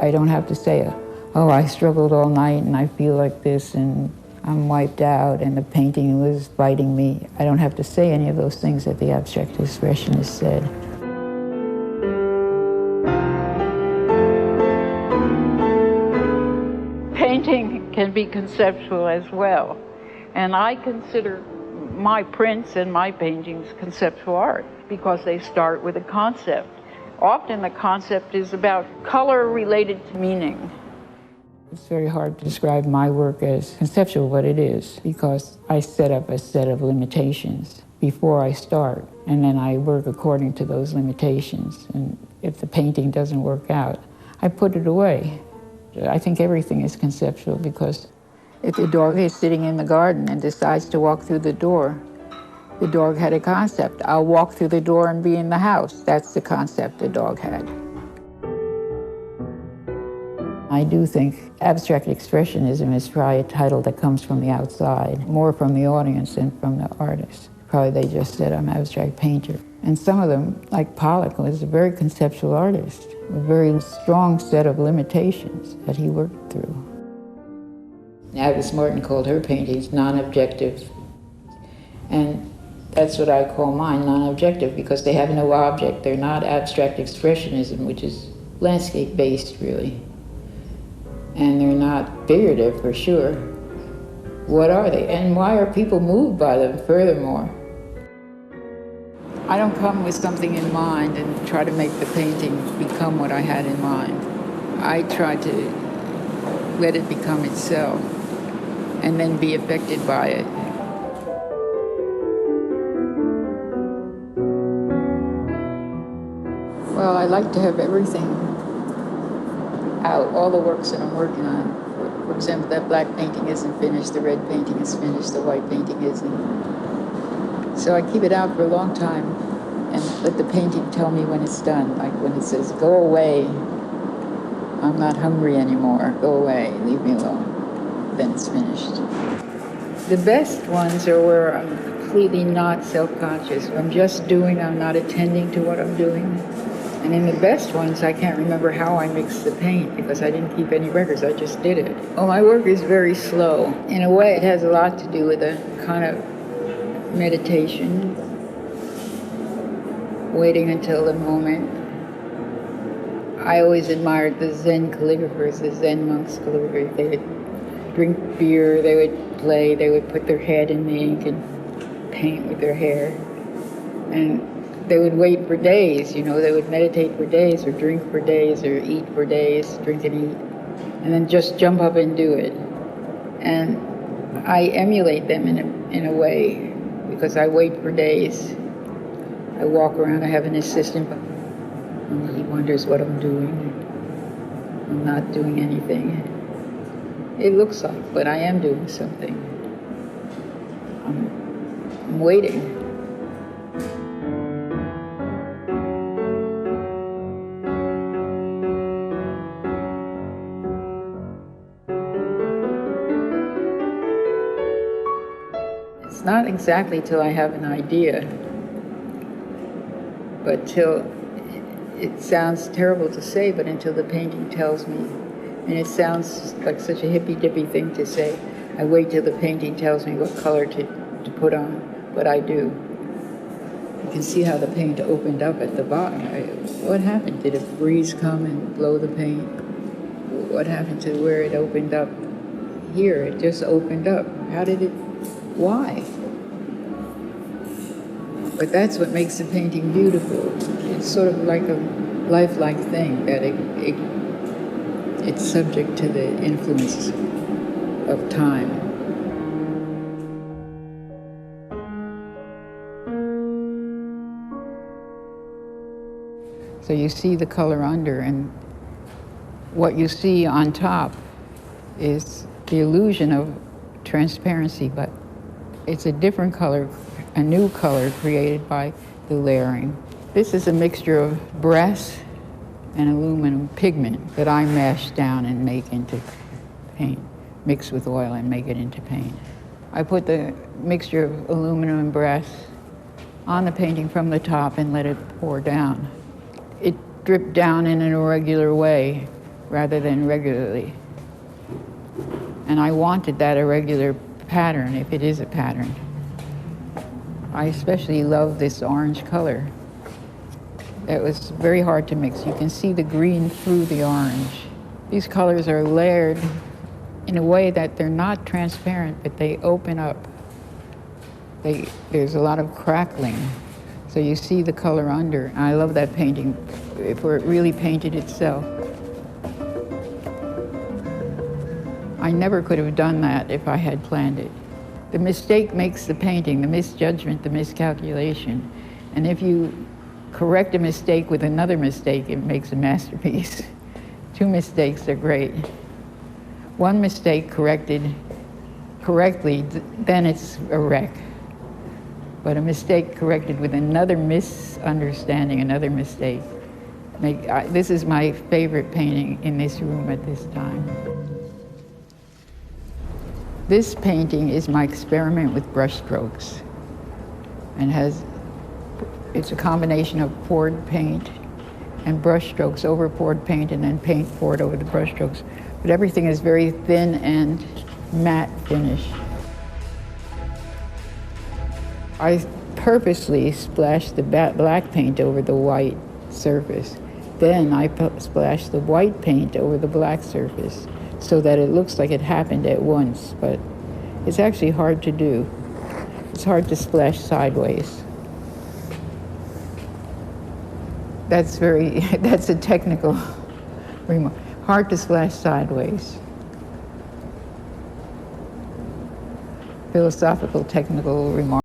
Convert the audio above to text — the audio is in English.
I don't have to say, oh, I struggled all night and I feel like this and I'm wiped out and the painting was biting me. I don't have to say any of those things that the abstract expressionist said. Painting can be conceptual as well, and I consider my prints and my paintings conceptual art because they start with a concept. Often the concept is about color related to meaning. It's very hard to describe my work as conceptual, but it is, because I set up a set of limitations before I start, and then I work according to those limitations. And if the painting doesn't work out, I put it away. I think everything is conceptual, because if the dog is sitting in the garden and decides to walk through the door, the dog had a concept. I'll walk through the door and be in the house. That's the concept the dog had. I do think abstract expressionism is probably a title that comes from the outside, more from the audience than from the artist. Probably they just said, I'm an abstract painter. And some of them, like Pollock, was a very conceptual artist, a very strong set of limitations that he worked through. Agnes Martin called her paintings non-objective, and that's what I call mine, non-objective, because they have no object. They're not abstract expressionism, which is landscape-based, really. And they're not figurative, for sure. What are they? And why are people moved by them, furthermore? I don't come with something in mind and try to make the painting become what I had in mind. I try to let it become itself and then be affected by it. Well, I like to have everything out, all the works that I'm working on. For example, that black painting isn't finished, the red painting is finished, the white painting isn't. So I keep it out for a long time and let the painting tell me when it's done. Like when it says, go away, I'm not hungry anymore, go away, leave me alone, then it's finished. The best ones are where I'm completely not self-conscious. I'm just doing, I'm not attending to what I'm doing. And in the best ones, I can't remember how I mixed the paint because I didn't keep any records, I just did it. Well, my work is very slow. In a way, it has a lot to do with a kind of meditation, waiting until the moment. I always admired the Zen calligraphers, the Zen monks calligraphy. They would drink beer, they would play, they would put their head in the ink and paint with their hair. And they would wait for days, you know, they would meditate for days or drink for days or eat for days, drink and eat, and then just jump up and do it. And I emulate them in a way because I wait for days. I walk around, I have an assistant, and he wonders what I'm doing. I'm not doing anything. It looks like, but I am doing something. I'm waiting. It's not exactly till I have an idea, but till, it sounds terrible to say, but until the painting tells me. And it sounds like such a hippy-dippy thing to say, I wait till the painting tells me what color to put on, but I do. You can see how the paint opened up at the bottom. What happened? Did a breeze come and blow the paint? What happened to where it opened up here? It just opened up. How did it? Why? But that's what makes the painting beautiful. It's sort of like a lifelike thing, that it's subject to the influence of time. So you see the color under, and what you see on top is the illusion of transparency, but it's a different color, a new color created by the layering. This is a mixture of brass and aluminum pigment that I mash down and make into paint, mix with oil and make it into paint. I put the mixture of aluminum and brass on the painting from the top and let it pour down. It dripped down in an irregular way, rather than regularly. And I wanted that irregular pattern, if it is a pattern. I especially love this orange color. It was very hard to mix. You can see the green through the orange. These colors are layered in a way that they're not transparent, but they open up. There's a lot of crackling, so you see the color under. I love that painting, for it really painted itself. I never could have done that if I had planned it. The mistake makes the painting, the misjudgment, the miscalculation. And if you correct a mistake with another mistake, it makes a masterpiece. 2 mistakes are great. 1 mistake corrected correctly, then it's a wreck. But a mistake corrected with another misunderstanding, another mistake. This is my favorite painting in this room at this time. This painting is my experiment with brushstrokes, and it's a combination of poured paint and brushstrokes over poured paint, and then paint poured over the brushstrokes. But everything is very thin and matte finish. I purposely splashed the black paint over the white surface. Then I splashed the white paint over the black surface so that it looks like it happened at once, but it's actually hard to do. It's hard to splash sideways. That's a technical remark. Hard to splash sideways. Philosophical, technical remark.